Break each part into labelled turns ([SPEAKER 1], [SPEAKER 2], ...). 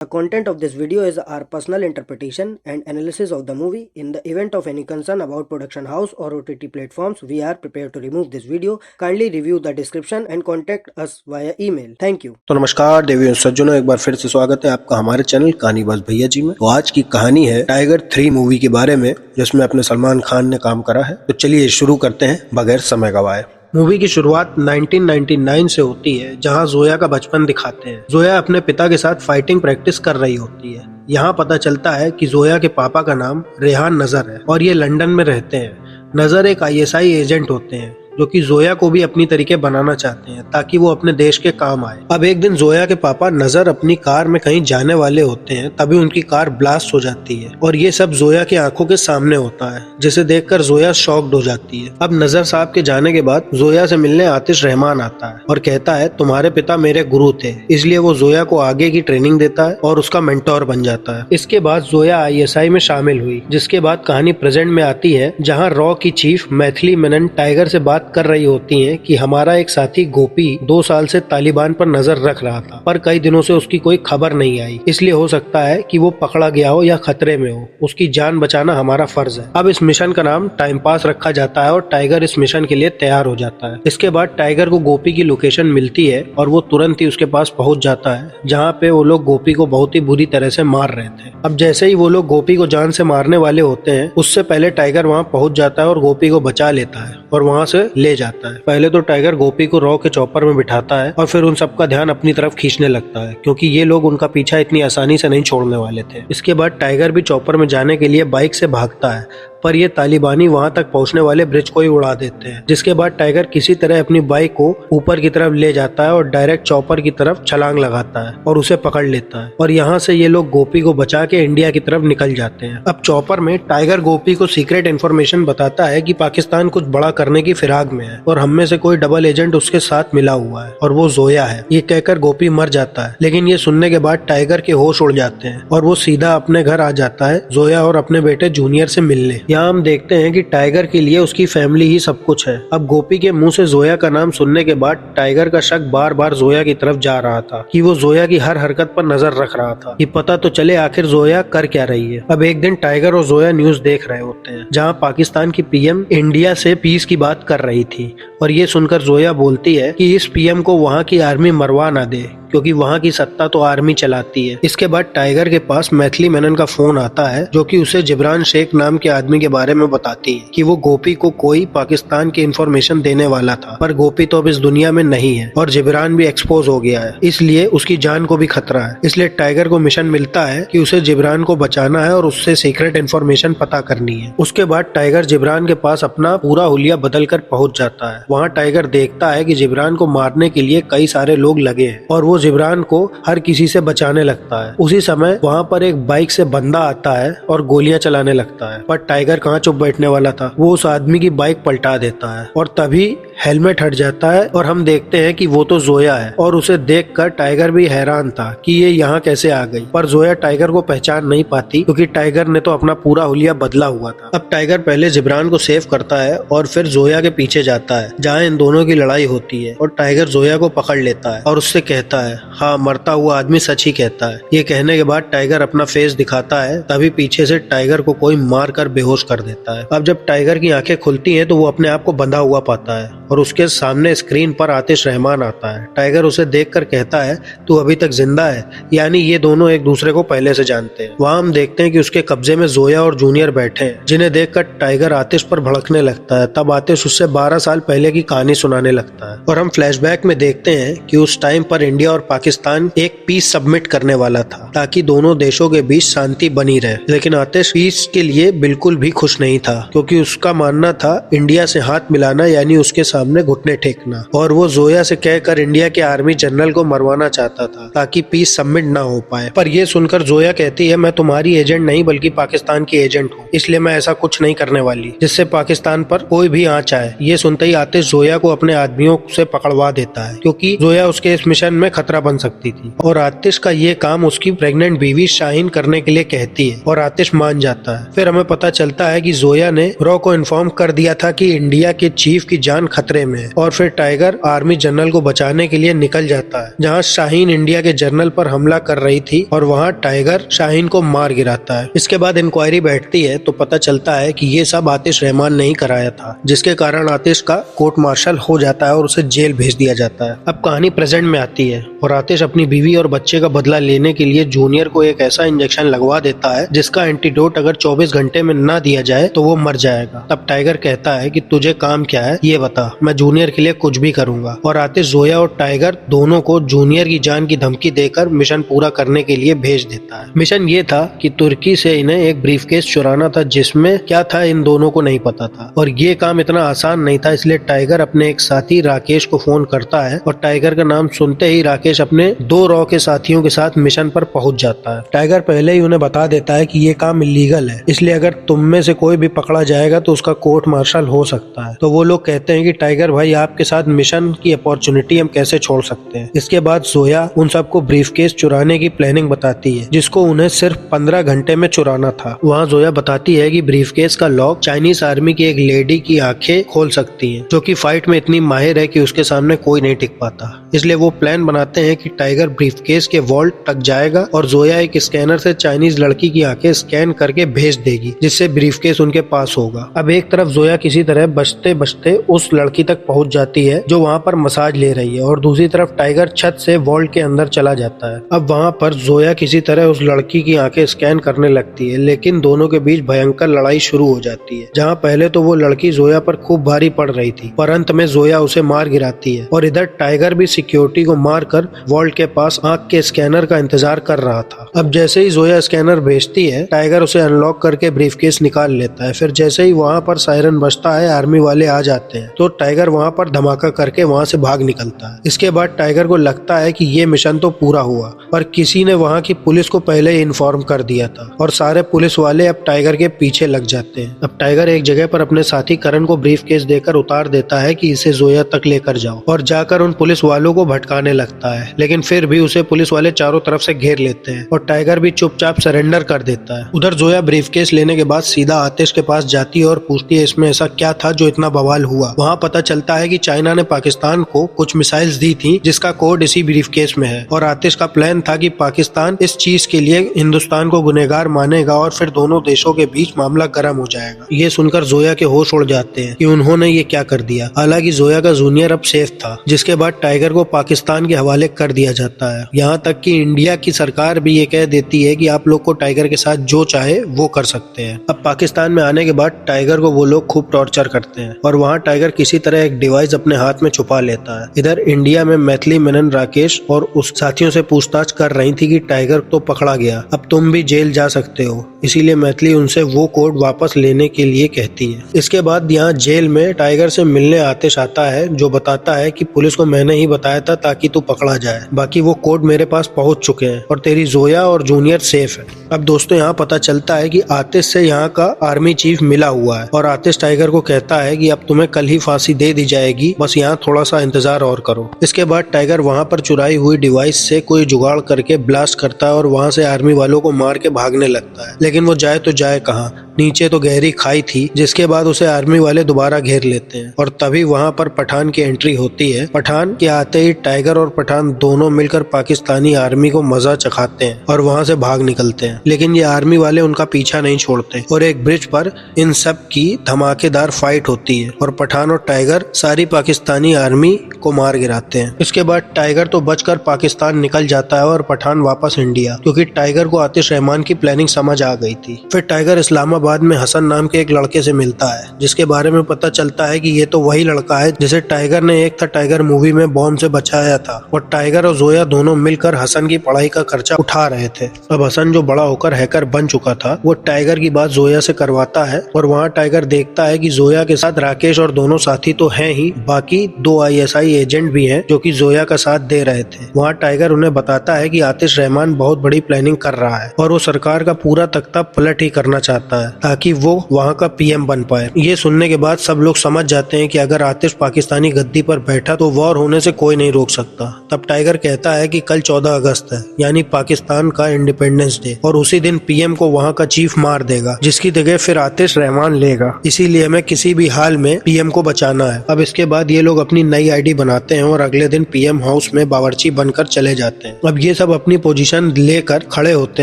[SPEAKER 1] The content of this video is our personal interpretation and analysis of the movie. In the event of any concern about production house or OTT platforms, we are prepared to remove this video. Kindly review the description and contact us via email. Thank you.
[SPEAKER 2] तो नमस्कार देवियों सज्जनों, एक बार फिर से स्वागत है आपका हमारे चैनल कहानी बस भैया जी में। तो आज की कहानी है टाइगर 3 मूवी के बारे में, जिसमें अपने सलमान खान ने काम करा है। तो चलिए शुरू करते हैं बगैर समय गवाए। मूवी की शुरुआत 1999 से होती है, जहां जोया का बचपन दिखाते हैं। जोया अपने पिता के साथ फाइटिंग प्रैक्टिस कर रही होती है। यहाँ पता चलता है कि जोया के पापा का नाम रेहान नजर है और ये लंदन में रहते हैं। नजर एक ISI एजेंट होते हैं जो कि जोया को भी अपनी तरीके बनाना चाहते हैं ताकि वो अपने देश के काम आए। अब एक दिन जोया के पापा नजर अपनी कार में कहीं जाने वाले होते हैं, तभी उनकी कार ब्लास्ट हो जाती है और ये सब जोया की आंखों के सामने होता है, जिसे देखकर जोया शॉक्ड हो जाती है। अब नजर साहब के जाने के बाद जोया से मिलने आतिश रहमान आता है और कहता है तुम्हारे पिता मेरे गुरु थे, इसलिए वो जोया को आगे की ट्रेनिंग देता है और उसका मेंटोर बन जाता है। इसके बाद जोया ISI में शामिल हुई, जिसके बाद कहानी प्रेजेंट में आती है, जहाँ रॉ की चीफ मैथिली मेनन टाइगर से बात कर रही होती हैं कि हमारा एक साथी गोपी 2 साल से तालिबान पर नजर रख रहा था, पर कई दिनों से उसकी कोई खबर नहीं आई, इसलिए हो सकता है कि वो पकड़ा गया हो या खतरे में हो। उसकी जान बचाना हमारा फर्ज है। अब इस मिशन का नाम टाइम पास रखा जाता है और टाइगर इस मिशन के लिए तैयार हो जाता है। इसके बाद टाइगर को गोपी की लोकेशन मिलती है और वो तुरंत ही उसके पास पहुंच जाता है, जहाँ पे वो लोग गोपी को बहुत ही बुरी तरह से मार रहे थे। अब जैसे ही वो लोग गोपी को जान से मारने वाले होते हैं, उससे पहले टाइगर वहाँ पहुंच जाता है और गोपी को बचा लेता है और वहाँ से ले जाता है। पहले तो टाइगर गोपी को रॉ के चॉपर में बिठाता है और फिर उन सबका ध्यान अपनी तरफ खींचने लगता है, क्योंकि ये लोग उनका पीछा इतनी आसानी से नहीं छोड़ने वाले थे। इसके बाद टाइगर भी चॉपर में जाने के लिए बाइक से भागता है, पर ये तालिबानी वहां तक पहुंचने वाले ब्रिज को ही उड़ा देते हैं। जिसके बाद टाइगर किसी तरह अपनी बाइक को ऊपर की तरफ ले जाता है और डायरेक्ट चॉपर की तरफ छलांग लगाता है और उसे पकड़ लेता है और यहाँ से ये लोग गोपी को बचा के इंडिया की तरफ निकल जाते हैं। अब चॉपर में टाइगर गोपी को सीक्रेट इन्फॉर्मेशन बताता है कि पाकिस्तान कुछ बड़ा करने की फिराक में है और हम में से कोई डबल एजेंट उसके साथ मिला हुआ है और वो जोया है। ये कहकर गोपी मर जाता है, लेकिन ये सुनने के बाद टाइगर के होश उड़ जाते हैं और वो सीधा अपने घर आ जाता है जोया और अपने बेटे जूनियर से मिलने। यहाँ हम देखते हैं कि टाइगर के लिए उसकी फैमिली ही सब कुछ है। अब गोपी के मुंह से जोया का नाम सुनने के बाद टाइगर का शक बार बार जोया की तरफ जा रहा था कि वो जोया की हर हरकत पर नजर रख रहा था कि पता तो चले आखिर जोया कर क्या रही है। अब एक दिन टाइगर और जोया न्यूज देख रहे होते हैं, जहाँ पाकिस्तान की PM इंडिया से पीस की बात कर रही थी और ये सुनकर जोया बोलती है कि इस PM को वहाँ की आर्मी मरवा ना दे, क्योंकि वहाँ की सत्ता तो आर्मी चलाती है। इसके बाद टाइगर के पास मैथिली मेनन का फोन आता है, जो कि उसे जिब्रान शेख नाम के आदमी के बारे में बताती है कि वो गोपी को कोई पाकिस्तान की इंफॉर्मेशन देने वाला था, पर गोपी तो अब इस दुनिया में नहीं है और जिब्रान भी एक्सपोज हो गया है, इसलिए उसकी जान को भी खतरा है। इसलिए टाइगर को मिशन मिलता है कि उसे जिब्रान को बचाना है और उससे सीक्रेट इन्फॉर्मेशन पता करनी है। उसके बाद टाइगर जिब्रान के पास अपना पूरा हुलिया बदल कर पहुंच जाता है। वहाँ टाइगर देखता है कि जिब्रान को मारने के लिए कई सारे लोग लगे हैं और वो जिब्रान को हर किसी से बचाने लगता है। उसी समय वहाँ पर एक बाइक से बंदा आता है और गोलियां चलाने लगता है, पर टाइगर कहाँ चुप बैठने वाला था, वो उस आदमी की बाइक पलटा देता है और तभी हेलमेट हट जाता है और हम देखते हैं कि वो तो जोया है और उसे देखकर टाइगर भी हैरान था कि ये यहाँ कैसे आ गई। पर जोया टाइगर को पहचान नहीं पाती, क्योंकि टाइगर ने तो अपना पूरा हुलिया बदला हुआ था। अब टाइगर पहले जिब्रान को सेव करता है और फिर जोया के पीछे जाता है, जहाँ इन दोनों की लड़ाई होती है और टाइगर जोया को पकड़ लेता है और उससे कहता है हाँ, मरता हुआ आदमी सच ही कहता है। ये कहने के बाद टाइगर अपना फेस दिखाता है, तभी पीछे से टाइगर को कोई मार कर बेहोश कर देता है। अब जब टाइगर की आंखें खुलती हैं तो वो अपने आप को बंधा हुआ पाता है और उसके सामने स्क्रीन पर आतिश रहमान आता है। टाइगर उसे देखकर कहता है तू अभी तक जिंदा है, यानी ये दोनों एक दूसरे को पहले से जानते हैं। वहाँ हम देखते हैं कि उसके कब्जे में जोया और जूनियर बैठे हैं, जिन्हें देखकर टाइगर आतिश पर भड़कने लगता है। तब आतिश उससे 12 साल पहले की कहानी सुनाने लगता है और हम फ्लैशबैक में देखते हैं कि उस टाइम पर इंडिया और पाकिस्तान एक पीस सबमिट करने वाला था ताकि दोनों देशों के बीच शांति बनी रहे, लेकिन आतिश पीस के लिए बिल्कुल भी खुश नहीं था, क्योंकि उसका मानना था इंडिया से हाथ मिलाना यानी उसके सामने घुटने टेकना, और वो जोया से कहकर इंडिया के आर्मी जनरल को मरवाना चाहता था ताकि पीस सबमिट ना हो पाए। पर ये सुनकर जोया कहती है मैं तुम्हारी एजेंट नहीं बल्कि पाकिस्तान की एजेंट हूँ, इसलिए मैं ऐसा कुछ नहीं करने वाली जिससे पाकिस्तान पर कोई भी आंच आए। ये सुनते ही आतिश जोया को अपने आदमियों से पकड़वा देता है, क्योंकि जोया उसके इस मिशन में खतरा बन सकती थी और आतिश का ये काम उसकी प्रेग्नेंट बीवी शाहीन करने के लिए कहती है और आतिश मान जाता है। फिर हमें पता चलता है कि जोया ने रॉ को इन्फॉर्म कर दिया था कि इंडिया के चीफ की जान खतरे खतरे में है और फिर टाइगर आर्मी जनरल को बचाने के लिए निकल जाता है जहाँ शाहीन इंडिया के जनरल पर हमला कर रही थी और वहाँ टाइगर शाहीन को मार गिराता है। इसके बाद इंक्वायरी बैठती है तो पता चलता है कि ये सब आतिश रहमान ने ही कराया था, जिसके कारण आतिश का कोर्ट मार्शल हो जाता है और उसे जेल भेज दिया जाता है। अब कहानी प्रेजेंट में आती है और आतिश अपनी बीवी और बच्चे का बदला लेने के लिए जूनियर को एक ऐसा इंजेक्शन लगवा देता है जिसका एंटीडोट अगर 24 घंटे में ना दिया जाए तो वो मर जाएगा। तब टाइगर कहता है कि तुझे काम क्या है ये बता, मैं जूनियर के लिए कुछ भी करूंगा। और आतिश जोया और टाइगर दोनों को जूनियर की जान की धमकी देकर मिशन पूरा करने के लिए भेज देता है। मिशन ये था कि तुर्की से इन्हें एक ब्रीफकेस चुराना था जिसमें क्या था इन दोनों को नहीं पता था और ये काम इतना आसान नहीं था, इसलिए टाइगर अपने एक साथी राकेश को फोन करता है और टाइगर का नाम सुनते ही राकेश अपने 2 रॉ के साथियों के साथ मिशन पर पहुंच जाता है। टाइगर पहले ही उन्हें बता देता है कि ये काम इलीगल है, इसलिए अगर तुम में से कोई भी पकड़ा जाएगा तो उसका कोर्ट मार्शल हो सकता है। तो वो लोग कहते हैं कि टाइगर भाई आपके साथ मिशन की अपॉर्चुनिटी हम कैसे छोड़ सकते हैं। इसके बाद जोया उन सबको ब्रीफकेस चुराने की प्लानिंग बताती है जिसको उन्हें सिर्फ 15 घंटे में चुराना था। वहाँ जोया बताती है कि ब्रीफकेस का लॉक चाइनीज आर्मी की एक लेडी की आंखें खोल सकती है जो कि फाइट में इतनी माहिर है कि उसके सामने कोई नहीं टिक पाता। इसलिए वो प्लान बनाते हैं कि टाइगर ब्रीफकेस के वॉल्ट तक जाएगा और जोया एक स्कैनर से चाइनीज लड़की की आंखें स्कैन करके भेज देगी जिससे ब्रीफकेस उनके पास होगा। अब एक तरफ जोया किसी तरह बचते बचते उस लड़की तक पहुंच जाती है जो वहाँ पर मसाज ले रही है और दूसरी तरफ टाइगर छत से वॉल्ट के अंदर चला जाता है। अब वहाँ पर जोया किसी तरह उस लड़की की आंखें स्कैन करने लगती है, लेकिन दोनों के बीच भयंकर लड़ाई शुरू हो जाती है जहाँ पहले तो वो लड़की जोया पर खूब भारी पड़ रही थी पर अंत में जोया उसे मार गिराती है और इधर टाइगर भी सिक्योरिटी को मारकर वॉल्ट के पास आंख के स्कैनर का इंतजार कर रहा था। अब जैसे ही जोया स्कैनर भेजती है टाइगर उसे अनलॉक करके ब्रीफकेस निकाल लेता है। फिर जैसे ही वहाँ पर सायरन बजता है आर्मी वाले आ जाते हैं तो टाइगर वहाँ पर धमाका करके वहाँ से भाग निकलता है। इसके बाद टाइगर को लगता है कि ये मिशन तो पूरा हुआ, पर किसी ने वहाँ की पुलिस को पहले ही इन्फॉर्म कर दिया था और सारे पुलिस वाले अब टाइगर के पीछे लग जाते हैं। अब टाइगर एक जगह पर अपने साथी करण को ब्रीफकेस देकर उतार देता है कि इसे जोया तक लेकर जाओ और जाकर उन पुलिस वालों को भटकाने लगता है, लेकिन फिर भी उसे पुलिस वाले चारों तरफ से घेर लेते हैं और टाइगर भी चुपचाप सरेंडर कर देता है। उधर जोया ब्रीफकेस लेने के बाद सीधा आतिश के पास जाती है और पूछती है इसमें ऐसा क्या था जो इतना बवाल हुआ। वहाँ पता चलता है कि चाइना ने पाकिस्तान को कुछ मिसाइल्स दी थी जिसका कोड इसी ब्रीफकेस में है और आतिश का प्लान था कि पाकिस्तान इस चीज के लिए हिंदुस्तान को गुनहगार मानेगा और फिर दोनों देशों के बीच मामला गर्म हो जाएगा। ये सुनकर जोया के होश उड़ जाते हैं कि उन्होंने ये क्या कर दिया। हालांकि जोया का जूनियर अब सेफ था, जिसके बाद टाइगर को पाकिस्तान के हवाले कर दिया जाता है। यहाँ तक कि इंडिया की सरकार भी ये कह देती है कि आप लोग को टाइगर के साथ जो चाहे वो कर सकते हैं। अब पाकिस्तान में आने के बाद टाइगर को वो लोग खूब टॉर्चर करते हैं और वहाँ टाइगर किसी तरह एक डिवाइस अपने हाथ में छुपा लेता है। इधर इंडिया में मैथिली मेनन राकेश और उस साथियों से पूछताछ कर रही थी कि टाइगर तो पकड़ा गया, अब तुम भी जेल जा सकते हो, इसीलिए मैथिली उनसे वो कोड वापस लेने के लिए कहती है। इसके बाद यहाँ जेल में टाइगर से मिलने आतिश आता है जो बताता है कि पुलिस को मैंने ही बताया था ताकि तू पकड़ा जाए, बाकी वो कोड मेरे पास पहुंच चुके हैं और तेरी जोया और जूनियर सेफ है। अब दोस्तों यहाँ पता चलता है कि आतिश से यहाँ का आर्मी चीफ मिला हुआ है और आतिश टाइगर को कहता है कि अब तुम्हें कल ही फांसी दे दी जाएगी, बस यहाँ थोड़ा सा इंतजार और करो। इसके बाद टाइगर वहाँ पर चुराई हुई डिवाइस से कोई जुगाड़ करके ब्लास्ट करता है और वहाँ से आर्मी वालों को मार के भागने लगता है, लेकिन वो जाए तो जाए कहाँ, नीचे तो गहरी खाई थी। जिसके बाद उसे आर्मी वाले दोबारा घेर लेते हैं और तभी वहाँ पर पठान की एंट्री होती है। पठान के आते ही टाइगर और पठान दोनों मिलकर पाकिस्तानी आर्मी को मजा चखाते हैं और वहाँ से भाग निकलते हैं, लेकिन ये आर्मी वाले उनका पीछा नहीं छोड़ते और एक ब्रिज पर इन सब की धमाकेदार फाइट होती है और पठान और टाइगर सारी पाकिस्तानी आर्मी को मार गिराते हैं। इसके बाद टाइगर तो बचकर पाकिस्तान निकल जाता है और पठान वापस इंडिया, क्योंकि टाइगर को आतिश रहमान की प्लानिंग समझ आ गई थी। फिर टाइगर इस्लामाबाद में हसन नाम के एक लड़के से मिलता है जिसके बारे में पता चलता है कि ये तो वही लड़का है जिसे टाइगर ने एक था टाइगर मूवी में बॉम्ब से बचाया था और टाइगर और जोया दोनों मिलकर हसन की पढ़ाई का खर्चा उठा रहे थे। अब हसन जो बड़ा होकर हैकर बन चुका था वो टाइगर की बात जोया से करवाता है और वहाँ टाइगर देखता है कि जोया के साथ राकेश और दोनों साथी तो हैं ही, बाकी 2 ISI एजेंट भी हैं जो कि जोया का साथ दे रहे थे। वहाँ टाइगर उन्हें बताता है कि आतिश रहमान बहुत बड़ी प्लानिंग कर रहा है और वो सरकार का पूरा तख्ता पलट ही करना चाहता है। ताकि वो वहाँ का पीएम बन पाए। ये सुनने के बाद सब लोग समझ जाते हैं कि अगर आतिश पाकिस्तानी गद्दी पर बैठा तो वॉर होने से कोई नहीं रोक सकता। तब टाइगर कहता है कि कल 14 अगस्त है, यानी पाकिस्तान का इंडिपेंडेंस डे, और उसी दिन पीएम को वहाँ का चीफ मार देगा, जिसकी जगह फिर आतिश रहमान लेगा। इसीलिए हमें किसी भी हाल में पीएम को बचाना है। अब इसके बाद ये लोग अपनी नई आईडी बनाते हैं और अगले दिन पीएम हाउस में बावर्ची बनकर चले जाते हैं। अब ये सब अपनी पोजीशन लेकर खड़े होते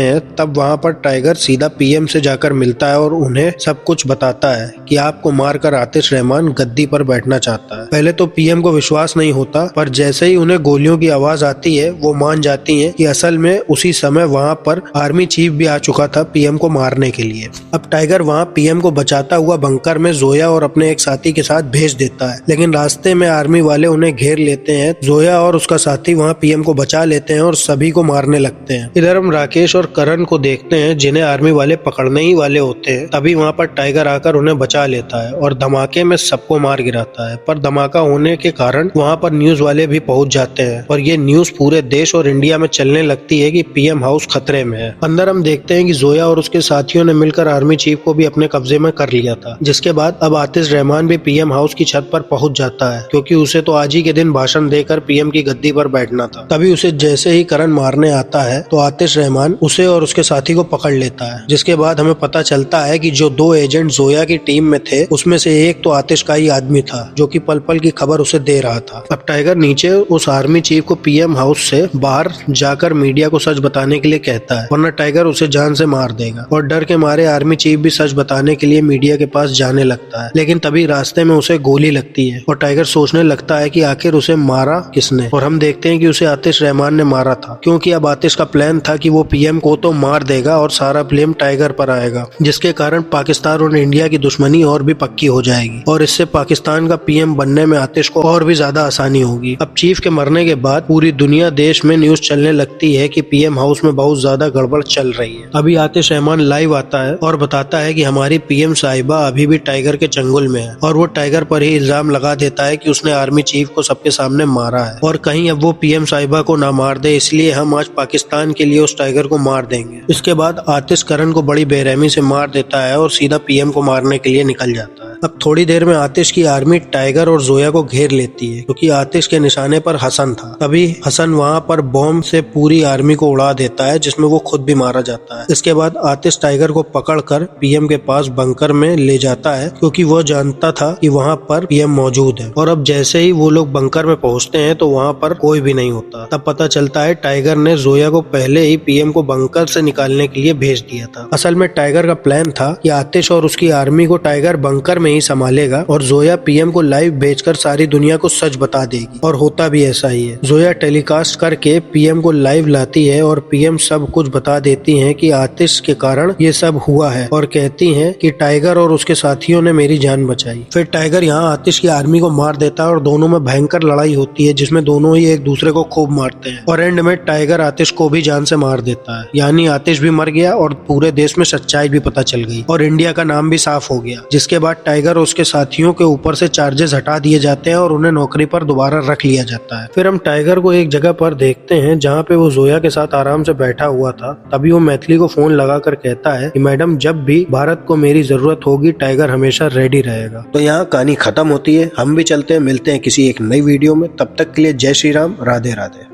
[SPEAKER 2] हैं। तब वहाँ पर टाइगर सीधा पीएम से जाकर मिलता है और उन्हें सब कुछ बताता है कि आपको मारकर आतिश रहमान गद्दी पर बैठना चाहता है। पहले तो पीएम को विश्वास नहीं होता, पर जैसे ही उन्हें गोलियों की आवाज आती है वो मान जाती हैं कि असल में उसी समय वहाँ पर आर्मी चीफ भी आ चुका था पीएम को मारने के लिए। अब टाइगर वहाँ पीएम को बचाता हुआ बंकर में जोया और अपने एक साथी के साथ भेज देता है, लेकिन रास्ते में आर्मी वाले उन्हें घेर लेते हैं। जोया और उसका साथी वहाँ पीएम को बचा लेते हैं और सभी को मारने लगते हैं। इधर हम राकेश और करण को देखते हैं जिन्हें आर्मी वाले पकड़ने ही वाले होते हैं। तभी वहाँ पर टाइगर आकर उन्हें बचा लेता है और धमाके में सबको मार गिराता है। पर धमाका होने के कारण वहाँ पर न्यूज वाले भी पहुंच जाते हैं और ये न्यूज पूरे देश और इंडिया में चलने लगती है कि पीएम हाउस खतरे में है। अंदर हम देखते हैं कि जोया और उसके साथियों ने मिलकर आर्मी चीफ को भी अपने कब्जे में कर लिया था। जिसके बाद अब आतिश रहमान भी पीएम हाउस की छत पर पहुंच जाता है, क्योंकि उसे तो आज ही के दिन भाषण देकर पीएम की गद्दी पर बैठना था। तभी उसे जैसे ही करण मारने आता है तो आतिश रहमान उसे और उसके साथी को पकड़ लेता है। जिसके बाद हमें पता चलता है कि जो 2 एजेंट जोया की टीम में थे उसमें से एक तो आतिश का ही आदमी था, जो कि पल पल की खबर उसे दे रहा था। अब टाइगर नीचे उस आर्मी चीफ को पीएम हाउस से बाहर जाकर मीडिया को सच बताने के लिए कहता है, वरना टाइगर उसे जान से मार देगा। और डर के मारे आर्मी चीफ भी सच बताने के लिए मीडिया के पास जाने लगता है, लेकिन तभी रास्ते में उसे गोली लगती है और टाइगर सोचने लगता है कि आखिर उसे मारा किसने। और हम देखते हैं कि उसे आतिश रहमान ने मारा था, क्योंकि अब आतिश का प्लान था कि वो पीएम को तो मार देगा और सारा ब्लेम टाइगर पर आएगा, जिसके कारण पाकिस्तान और इंडिया की दुश्मनी और भी पक्की हो जाएगी और इससे पाकिस्तान का पीएम बनने में आतिश को और भी ज्यादा आसानी होगी। अब चीफ के मरने के बाद पूरी दुनिया देश में न्यूज चलने लगती है कि पीएम हाउस में बहुत ज्यादा गड़बड़ चल रही है। अभी आतिश रहमान लाइव आता है और बताता है कि हमारी पीएम साहिबा अभी भी टाइगर के चंगुल में है और वो टाइगर पर ही इल्जाम लगा देता है कि उसने आर्मी चीफ को सबके सामने मारा है और कहीं अब वो पीएम साहिबा को ना मार दे, इसलिए हम आज पाकिस्तान के लिए उस टाइगर को मार देंगे। इसके बाद आतिश करण को बड़ी बेरहमी से मार देता है और सीधा पीएम को मारने के लिए निकल जाता है। अब थोड़ी देर में आतिश की आर्मी टाइगर और जोया को घेर लेती है, क्योंकि आतिश के निशाने पर हसन था। तभी हसन वहाँ पर बॉम्ब से पूरी आर्मी को उड़ा देता है, जिसमें वो खुद भी मारा जाता है। इसके बाद आतिश टाइगर को पकड़कर पीएम के पास बंकर में ले जाता है, क्योंकि वो जानता था कि वहाँ पर पीएम मौजूद है। और अब जैसे ही वो लोग बंकर में पहुँचते हैं तो वहाँ पर कोई भी नहीं होता। तब पता चलता है टाइगर ने जोया को पहले ही पीएम को बंकर से निकालने के लिए भेज दिया था। असल में टाइगर का प्लान था कि आतिश और उसकी आर्मी को टाइगर बंकर में ही संभालेगा और जोया पीएम को लाइव भेजकर सारी दुनिया को सच बता देगी, और होता भी ऐसा ही है। जोया टेलीकास्ट करके पीएम को लाइव लाती है और पीएम सब कुछ बता देती है कि आतिश के कारण ये सब हुआ है और कहती है कि टाइगर और उसके साथियों ने मेरी जान बचाई। फिर टाइगर यहाँ आतिश की आर्मी को मार देता है और दोनों में भयंकर लड़ाई होती है, जिसमें दोनों ही एक दूसरे को खूब मारते हैं और एंड में टाइगर आतिश को भी जान से मार देता है। यानी आतिश भी मर गया और पूरे देश में सच्चाई भी पता चल गई और इंडिया का नाम भी साफ हो गया। जिसके बाद टाइगर और उसके साथियों के ऊपर से चार्जेस हटा दिए जाते हैं और उन्हें नौकरी पर दोबारा रख लिया जाता है। फिर हम टाइगर को एक जगह पर देखते हैं जहाँ पे वो जोया के साथ आराम से बैठा हुआ था। तभी वो मैथिली को फोन लगाकर कहता है कि मैडम, जब भी भारत को मेरी जरूरत होगी टाइगर हमेशा रेडी रहेगा। तो यहाँ कहानी खत्म होती है। हम भी चलते हैं, मिलते हैं किसी एक नई वीडियो में। तब तक के लिए जय श्री राम, राधे राधे।